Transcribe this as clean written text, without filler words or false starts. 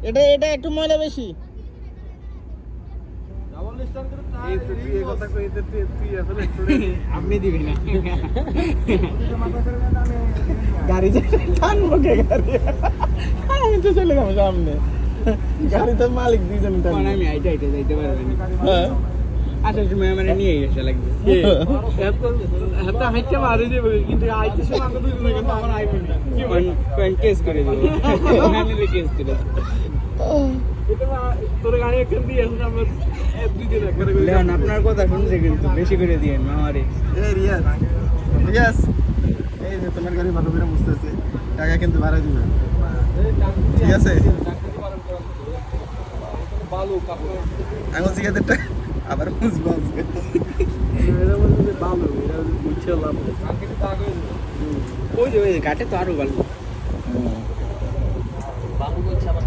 এটা এটা একটু ময়লা বেশি। আপনি দিবেন না গাড়ি টানবো কে গাড়ি? আমি তো চলে যাবো সামনে। গাড়ি তো মালিক দুইজন তখন আমি আইটা আইটা যাইতে পারবেন আসার সময় আমার নিয়ে গেছে লাগবে এত হাইটটা মারি দেবে কিন্তু আইতে সময় আমাকে দুজন কিন্তু আমার আইবেন না কি কেস করে দেবো আমি কেস করে দেবো তোর গাড়ি একখান দিয়ে আসুন আমরা দুই দিন একবারে লেন আপনার কথা শুনছে কিন্তু বেশি করে দিয়েন আমারে রিয়াজ রিয়াজ, এই যে তোমার গাড়ি ভালো করে মুছতেছে, টাকা কিন্তু বাড়াই দিবে, ঠিক আছে? ভালো কাপড় আমি সিগারেটটা আবার মুছবো আজকে। এটা বলতে ভালো এটা বুঝছে লাভ কাকে তো আগে ওই যে ঘাটে তো আরো ভালো বাবু বলছে আবার